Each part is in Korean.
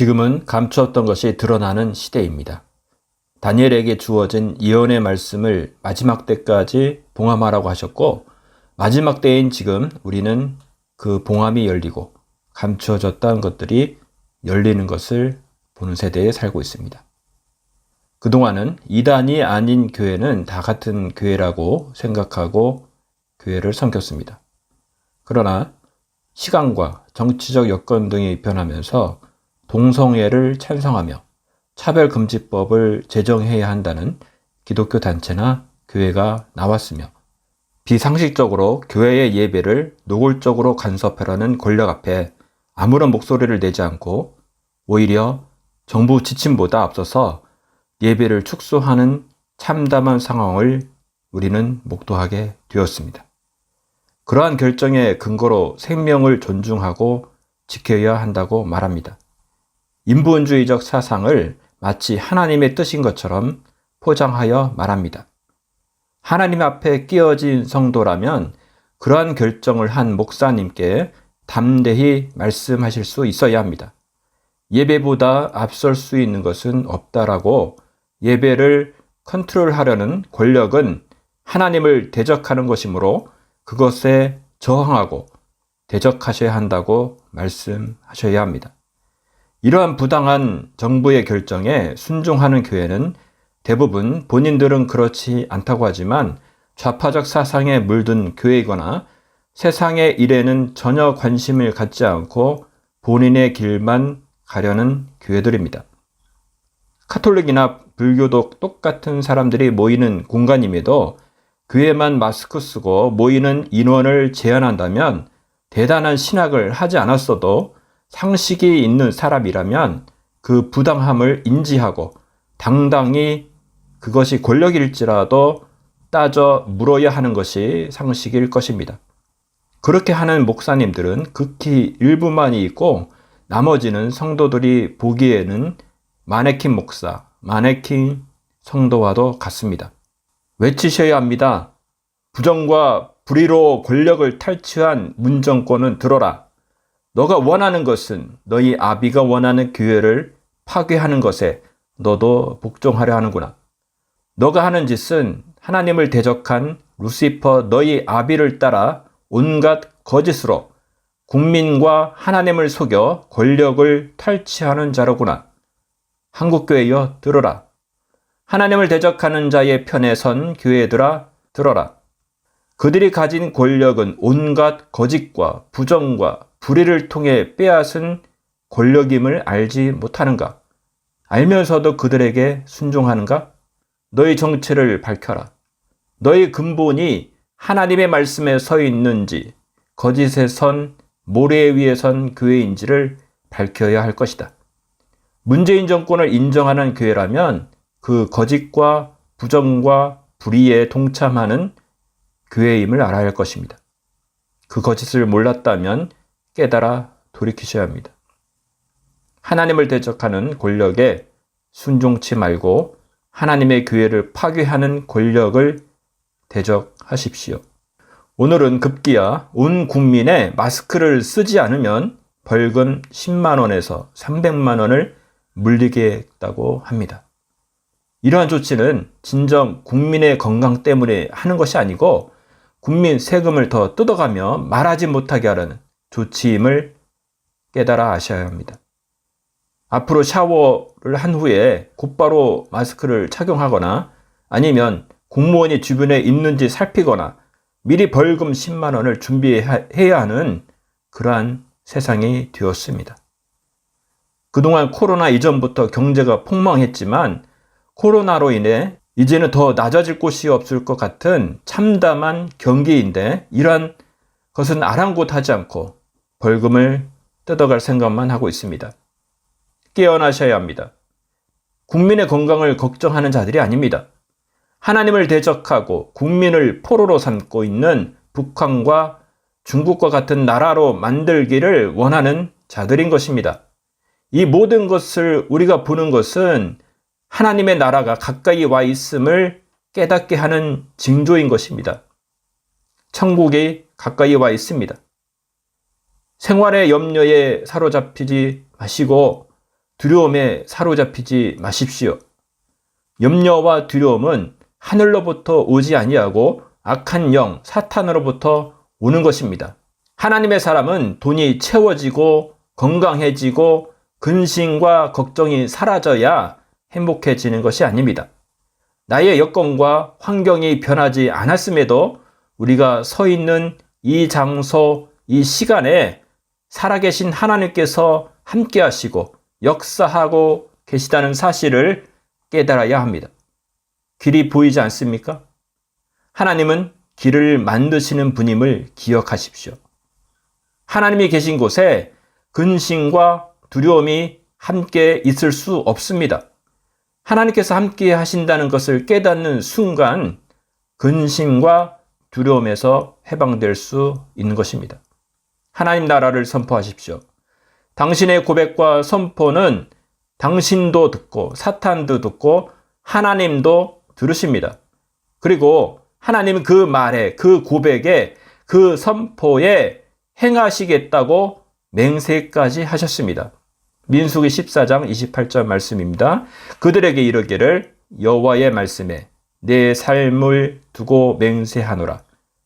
지금은 감추었던 것이 드러나는 시대입니다. 다니엘에게 주어진 예언의 말씀을 마지막 때까지 봉함하라고 하셨고, 마지막 때인 지금 우리는 그 봉함이 열리고 감추어졌던 것들이 열리는 것을 보는 세대에 살고 있습니다. 그동안은 이단이 아닌 교회는 다 같은 교회라고 생각하고 교회를 섬겼습니다. 그러나 시간과 정치적 여건 등이 변하면서 동성애를 찬성하며 차별금지법을 제정해야 한다는 기독교 단체나 교회가 나왔으며, 비상식적으로 교회의 예배를 노골적으로 간섭하려는 권력 앞에 아무런 목소리를 내지 않고 오히려 정부 지침보다 앞서서 예배를 축소하는 참담한 상황을 우리는 목도하게 되었습니다. 그러한 결정의 근거로 생명을 존중하고 지켜야 한다고 말합니다. 인본주의적 사상을 마치 하나님의 뜻인 것처럼 포장하여 말합니다. 하나님 앞에 끼어진 성도라면 그러한 결정을 한 목사님께 담대히 말씀하실 수 있어야 합니다. 예배보다 앞설 수 있는 것은 없다라고 예배를 컨트롤하려는 권력은 하나님을 대적하는 것이므로 그것에 저항하고 대적하셔야 한다고 말씀하셔야 합니다. 이러한 부당한 정부의 결정에 순종하는 교회는 대부분 본인들은 그렇지 않다고 하지만 좌파적 사상에 물든 교회이거나 세상의 일에는 전혀 관심을 갖지 않고 본인의 길만 가려는 교회들입니다. 카톨릭이나 불교도 똑같은 사람들이 모이는 공간임에도 교회만 마스크 쓰고 모이는 인원을 제한한다면 대단한 신학을 하지 않았어도 상식이 있는 사람이라면 그 부당함을 인지하고 당당히 그것이 권력일지라도 따져 물어야 하는 것이 상식일 것입니다. 그렇게 하는 목사님들은 극히 일부만이 있고 나머지는 성도들이 보기에는 마네킹 목사, 마네킹 성도와도 같습니다. 외치셔야 합니다. 부정과 불의로 권력을 탈취한 문정권은 들어라. 너가 원하는 것은 너희 아비가 원하는 교회를 파괴하는 것에 너도 복종하려 하는구나. 너가 하는 짓은 하나님을 대적한 루시퍼 너희 아비를 따라 온갖 거짓으로 국민과 하나님을 속여 권력을 탈취하는 자로구나. 한국교회여 들어라. 하나님을 대적하는 자의 편에 선 교회들아 들어라. 그들이 가진 권력은 온갖 거짓과 부정과 불의를 통해 빼앗은 권력임을 알지 못하는가? 알면서도 그들에게 순종하는가? 너희 정체를 밝혀라. 너희 근본이 하나님의 말씀에 서 있는지 거짓에 선 모래 위에 선 교회인지를 밝혀야 할 것이다. 문재인 정권을 인정하는 교회라면 그 거짓과 부정과 불의에 동참하는 교회임을 알아야 할 것입니다. 그 거짓을 몰랐다면 깨달아 돌이키셔야 합니다. 하나님을 대적하는 권력에 순종치 말고 하나님의 교회를 파괴하는 권력을 대적하십시오. 오늘은 급기야 온 국민에 마스크를 쓰지 않으면 벌금 10만 원에서 300만 원을 물리겠다고 합니다. 이러한 조치는 진정 국민의 건강 때문에 하는 것이 아니고 국민 세금을 더 뜯어가며 말하지 못하게 하려는 조치임을 깨달아 아셔야 합니다. 앞으로 샤워를 한 후에 곧바로 마스크를 착용하거나 아니면 공무원이 주변에 있는지 살피거나 미리 벌금 10만 원을 준비해야 하는 그러한 세상이 되었습니다. 그동안 코로나 이전부터 경제가 폭망했지만 코로나로 인해 이제는 더 낮아질 곳이 없을 것 같은 참담한 경기인데 이러한 것은 아랑곳하지 않고 벌금을 뜯어갈 생각만 하고 있습니다. 깨어나셔야 합니다. 국민의 건강을 걱정하는 자들이 아닙니다. 하나님을 대적하고 국민을 포로로 삼고 있는 북한과 중국과 같은 나라로 만들기를 원하는 자들인 것입니다. 이 모든 것을 우리가 보는 것은 하나님의 나라가 가까이 와 있음을 깨닫게 하는 징조인 것입니다. 천국이 가까이 와 있습니다. 생활의 염려에 사로잡히지 마시고 두려움에 사로잡히지 마십시오. 염려와 두려움은 하늘로부터 오지 아니하고 악한 영, 사탄으로부터 오는 것입니다. 하나님의 사람은 돈이 채워지고 건강해지고 근심과 걱정이 사라져야 행복해지는 것이 아닙니다. 나의 여건과 환경이 변하지 않았음에도 우리가 서 있는 이 장소, 이 시간에 살아계신 하나님께서 함께 하시고 역사하고 계시다는 사실을 깨달아야 합니다. 길이 보이지 않습니까? 하나님은 길을 만드시는 분임을 기억하십시오. 하나님이 계신 곳에 근심과 두려움이 함께 있을 수 없습니다. 하나님께서 함께 하신다는 것을 깨닫는 순간 근심과 두려움에서 해방될 수 있는 것입니다. 하나님 나라를 선포하십시오. 당신의 고백과 선포는 당신도 듣고 사탄도 듣고 하나님도 들으십니다. 그리고 하나님은 그 말에, 그 고백에, 그 선포에 행하시겠다고 맹세까지 하셨습니다. 민수기 14장 28절 말씀입니다. 그들에게 이르기를 여호와의 말씀에 내 삶을 두고 맹세하노라.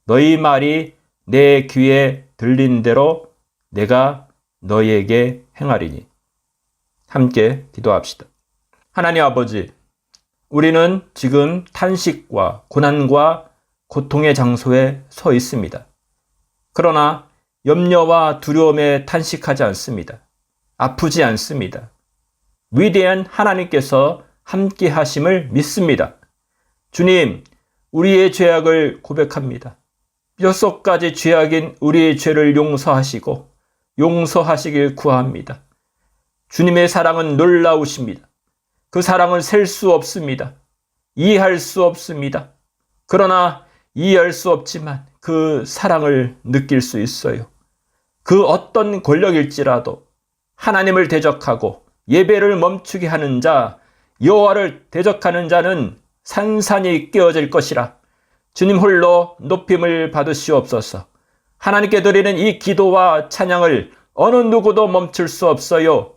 너희 말이 내 귀에 들린 대로 내가 너희에게 행하리니. 함께 기도합시다. 하나님 아버지, 우리는 지금 탄식과 고난과 고통의 장소에 서 있습니다. 그러나 염려와 두려움에 탄식하지 않습니다. 아프지 않습니다. 위대한 하나님께서 함께 하심을 믿습니다. 주님, 우리의 죄악을 고백합니다. 뼛속까지 죄악인 우리의 죄를 용서하시고 용서하시길 구합니다. 주님의 사랑은 놀라우십니다. 그 사랑을 셀 수 없습니다. 이해할 수 없습니다. 그러나 이해할 수 없지만 그 사랑을 느낄 수 있어요. 그 어떤 권력일지라도 하나님을 대적하고 예배를 멈추게 하는 자, 여호와를 대적하는 자는 산산이 깨어질 것이라. 주님 홀로 높임을 받으시옵소서. 하나님께 드리는 이 기도와 찬양을 어느 누구도 멈출 수 없어요.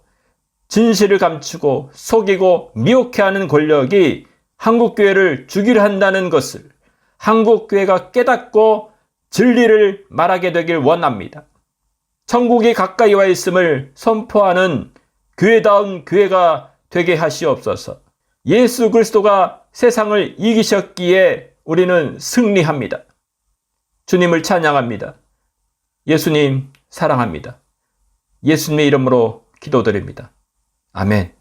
진실을 감추고 속이고 미혹해 하는 권력이 한국교회를 죽이려 한다는 것을 한국교회가 깨닫고 진리를 말하게 되길 원합니다. 천국이 가까이 와 있음을 선포하는 교회다운 교회가 되게 하시옵소서. 예수 그리스도가 세상을 이기셨기에 우리는 승리합니다. 주님을 찬양합니다. 예수님 사랑합니다. 예수님의 이름으로 기도드립니다. 아멘.